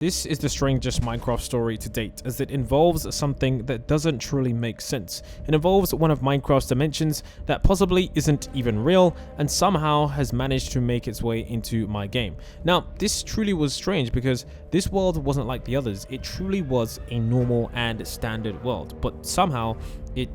This is the strangest Minecraft story to date, as it involves something that doesn't truly make sense. It involves one of Minecraft's dimensions that possibly isn't even real and somehow has managed to make its way into my game. Now, this truly was strange because this world wasn't like the others. It truly was a normal and standard world, but somehow it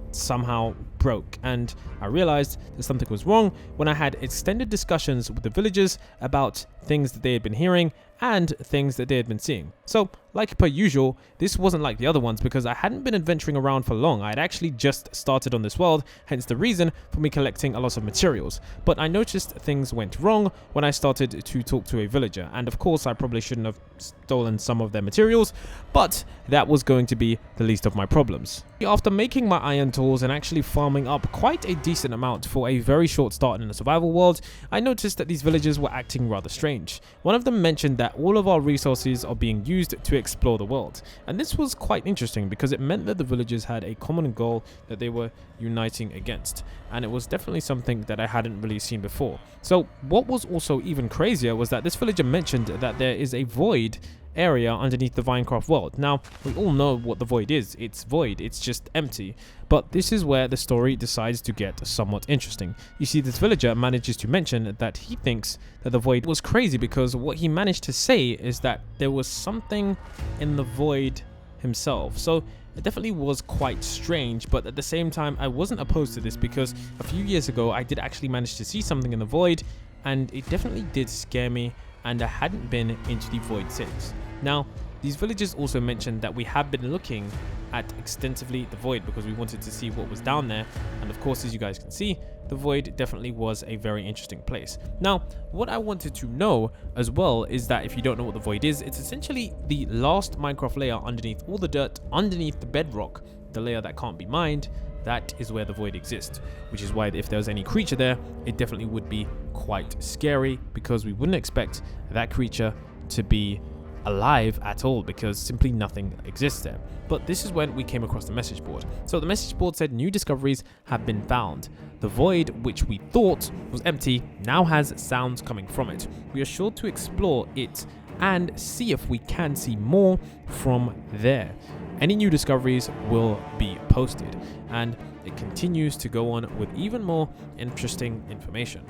broke, and I realized that something was wrong when I had extended discussions with the villagers about things that they had been hearing and things that they had been seeing. So, like per usual, this wasn't like the other ones because I hadn't been adventuring around for long. I had actually just started on this world, hence the reason for me collecting a lot of materials. But I noticed things went wrong when I started to talk to a villager, and of course I probably shouldn't have stolen some of their materials, but that was going to be the least of my problems. After making my iron tools and actually farming up quite a decent amount for a very short start in a survival world, I noticed that these villagers were acting rather strange. One of them mentioned that all of our resources are being used to explore the world, and this was quite interesting because it meant that the villagers had a common goal that they were uniting against, and it was definitely something that I hadn't really seen before. So what was also even crazier was that this villager mentioned that there is a void area underneath the Minecraft world. Now, we all know what the void is. It's void, it's just empty. But this is where the story decides to get somewhat interesting. You see, this villager manages to mention that he thinks that the void was crazy because what he managed to say is that there was something in the void himself. So it definitely was quite strange, but at the same time I wasn't opposed to this because a few years ago I did actually manage to see something in the void, and it definitely did scare me, and I hadn't been into the void since. Now, these villagers also mentioned that we have been looking at extensively the void because we wanted to see what was down there, and of course, as you guys can see, the void definitely was a very interesting place. Now, what I wanted to know as well is that if you don't know what the void is, it's essentially the last Minecraft layer underneath all the dirt, underneath the bedrock, the layer that can't be mined. That is where the void exists, which is why if there was any creature there, it definitely would be quite scary because we wouldn't expect that creature to be alive at all because simply nothing exists there. But this is when we came across the message board. So the message board said new discoveries have been found. The void, which we thought was empty, now has sounds coming from it. We are sure to explore it and see if we can see more from there. Any new discoveries will be posted, and it continues to go on with even more interesting information.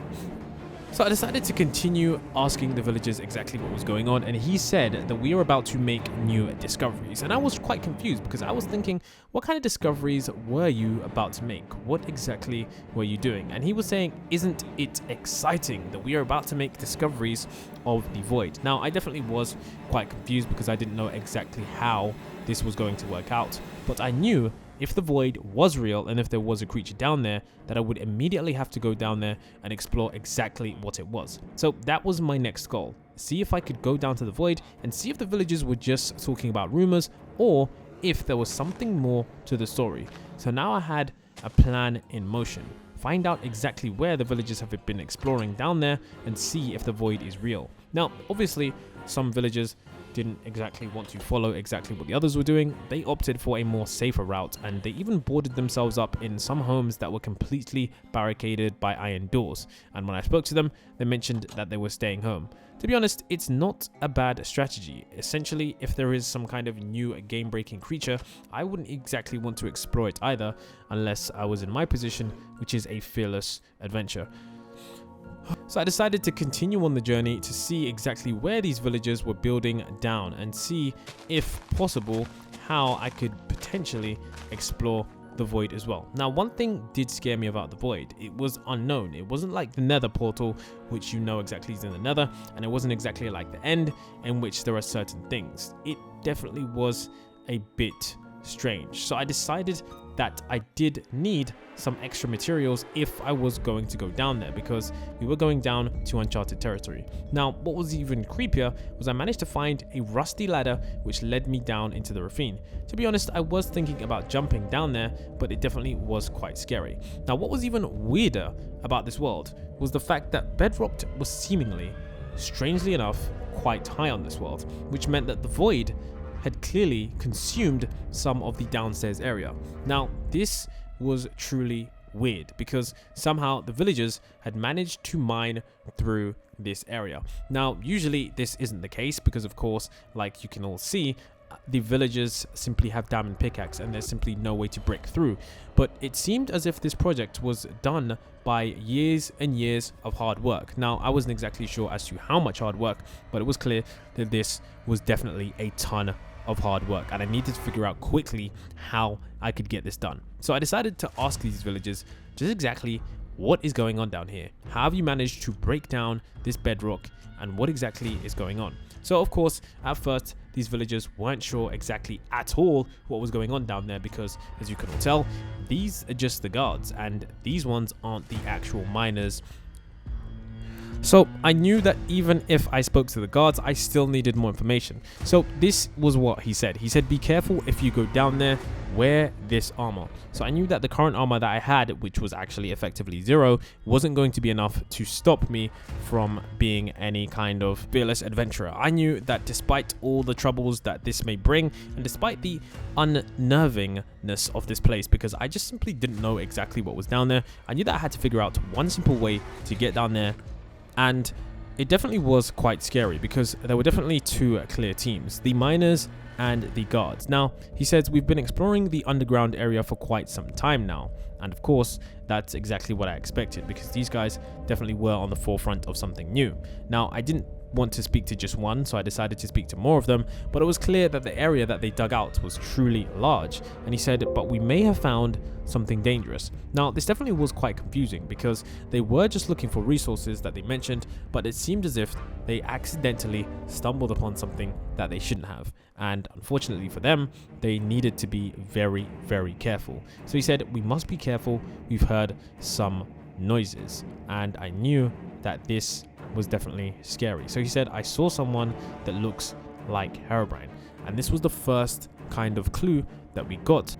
So I decided to continue asking the villagers exactly what was going on, and he said that we are about to make new discoveries. And I was quite confused because I was thinking, what kind of discoveries were you about to make? What exactly were you doing? And he was saying, isn't it exciting that we are about to make discoveries of the void? Now, I definitely was quite confused because I didn't know exactly how this was going to work out, but I knew if the void was real and if there was a creature down there, that I would immediately have to go down there and explore exactly what it was. So that was my next goal. See if I could go down to the void and see if the villagers were just talking about rumors or if there was something more to the story. So now I had a plan in motion. Find out exactly where the villagers have been exploring down there and see if the void is real. Now, obviously, some villagers didn't exactly want to follow exactly what the others were doing. They opted for a more safer route, and they even boarded themselves up in some homes that were completely barricaded by iron doors. And when I spoke to them, they mentioned that they were staying home. To be honest, it's not a bad strategy. Essentially, if there is some kind of new game-breaking creature, I wouldn't exactly want to explore it either unless I was in my position, which is a fearless adventure. So I decided to continue on the journey to see exactly where these villagers were building down and see, if possible, how I could potentially explore the void as well. Now, one thing did scare me about the void. It was unknown. It wasn't like the nether portal, which you know exactly is in the nether, and it wasn't exactly like the end, in which there are certain things. It definitely was a bit strange. So I decided that I did need some extra materials if I was going to go down there because we were going down to uncharted territory. Now, what was even creepier was I managed to find a rusty ladder which led me down into the ravine. To be honest, I was thinking about jumping down there, but it definitely was quite scary. Now, what was even weirder about this world was the fact that bedrock was seemingly, strangely enough, quite high on this world, which meant that the void had clearly consumed some of the downstairs area. Now, this was truly weird because somehow the villagers had managed to mine through this area. Now, usually this isn't the case because, of course, like you can all see, the villagers simply have diamond pickaxe and there's simply no way to break through. But it seemed as if this project was done by years and years of hard work. Now, I wasn't exactly sure as to how much hard work, but it was clear that this was definitely a ton of hard work and I needed to figure out quickly how I could get this done. So I decided to ask these villagers just exactly what is going on down here. How have you managed to break down this bedrock and what exactly is going on? So of course, at first, these villagers weren't sure exactly at all what was going on down there because, as you can all tell, these are just the guards and these ones aren't the actual miners. So I knew that even if I spoke to the guards, I still needed more information. So this was what he said. He said, be careful if you go down there, wear this armor. So I knew that the current armor that I had, which was actually effectively 0, wasn't going to be enough to stop me from being any kind of fearless adventurer. I knew that despite all the troubles that this may bring, and despite the unnervingness of this place, because I just simply didn't know exactly what was down there, I knew that I had to figure out one simple way to get down there. And it definitely was quite scary because there were definitely two clear teams, the miners and the guards. Now, he says, we've been exploring the underground area for quite some time now. And of course, that's exactly what I expected because these guys definitely were on the forefront of something new. Now, I didn't want to speak to just one, so I decided to speak to more of them, but it was clear that the area that they dug out was truly large. And he said, but we may have found something dangerous. Now, this definitely was quite confusing because they were just looking for resources that they mentioned, but it seemed as if they accidentally stumbled upon something that they shouldn't have. And unfortunately for them, they needed to be very, very careful. So he said, we must be careful. We've heard some noises. And I knew that this was definitely scary. So he said, I saw someone that looks like Herobrine. And this was the first kind of clue that we got.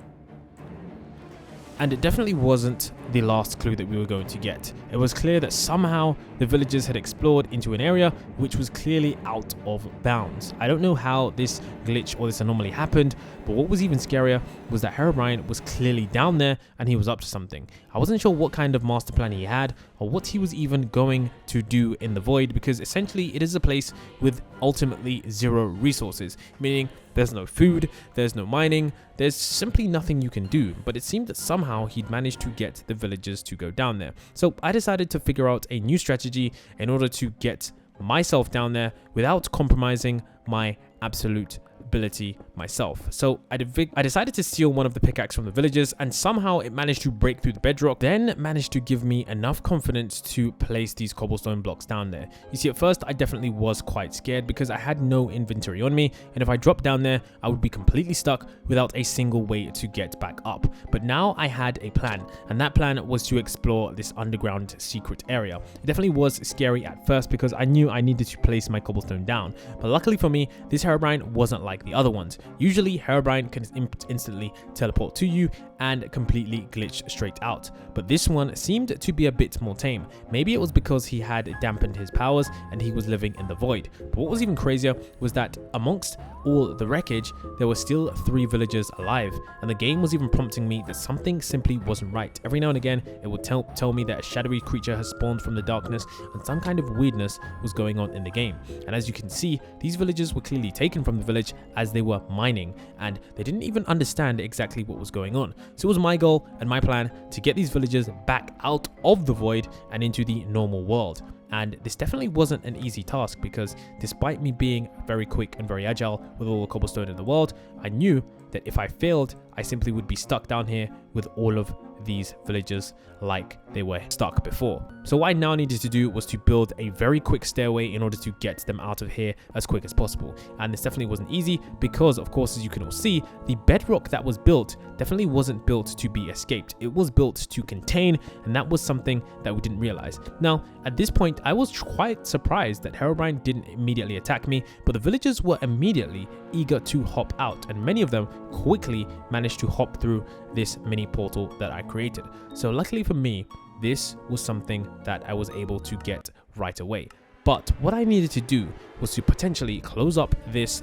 And it definitely wasn't the last clue that we were going to get. It was clear that somehow the villagers had explored into an area which was clearly out of bounds. I don't know how this glitch or this anomaly happened, but what was even scarier was that Herobrine was clearly down there and he was up to something. I wasn't sure what kind of master plan he had or what he was even going to do in the void, because essentially it is a place with ultimately 0 resources, meaning there's no food, there's no mining, there's simply nothing you can do. But it seemed that somehow he'd managed to get the villagers to go down there. So I decided to figure out a new strategy in order to get myself down there without compromising my absolute ability myself. So I decided to steal one of the pickaxe from the villagers, and somehow it managed to break through the bedrock, then managed to give me enough confidence to place these cobblestone blocks down there. You see, at first I definitely was quite scared because I had no inventory on me, and if I dropped down there I would be completely stuck without a single way to get back up. But now I had a plan, and that plan was to explore this underground secret area. It definitely was scary at first because I knew I needed to place my cobblestone down, but luckily for me, this Herobrine wasn't like the other ones. Usually Herobrine can instantly teleport to you and completely glitch straight out, but this one seemed to be a bit more tame. Maybe it was because he had dampened his powers and he was living in the void. But what was even crazier was that amongst all the wreckage, there were still 3 villagers alive, and the game was even prompting me that something simply wasn't right. Every now and again it would tell me that a shadowy creature has spawned from the darkness and some kind of weirdness was going on in the game. And as you can see, these villagers were clearly taken from the village as they were mining, and they didn't even understand exactly what was going on. So it was my goal and my plan to get these villagers back out of the void and into the normal world. And this definitely wasn't an easy task because despite me being very quick and very agile with all the cobblestone in the world, I knew that if I failed, I simply would be stuck down here with all of these villagers like they were stuck before. So what I now needed to do was to build a very quick stairway in order to get them out of here as quick as possible. And this definitely wasn't easy because, of course, as you can all see, the bedrock that was built definitely wasn't built to be escaped. It was built to contain, and that was something that we didn't realize. Now, at this point, I was quite surprised that Herobrine didn't immediately attack me, but the villagers were immediately eager to hop out, and many of them quickly managed to hop through this mini portal that I created. So luckily for me, this was something that I was able to get right away. But what I needed to do was to potentially close up this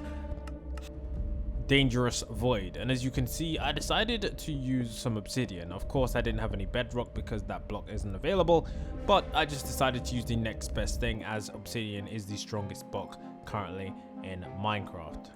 dangerous void. And as you can see, I decided to use some obsidian. Of course, I didn't have any bedrock because that block isn't available, but I just decided to use the next best thing, as obsidian is the strongest block currently in Minecraft.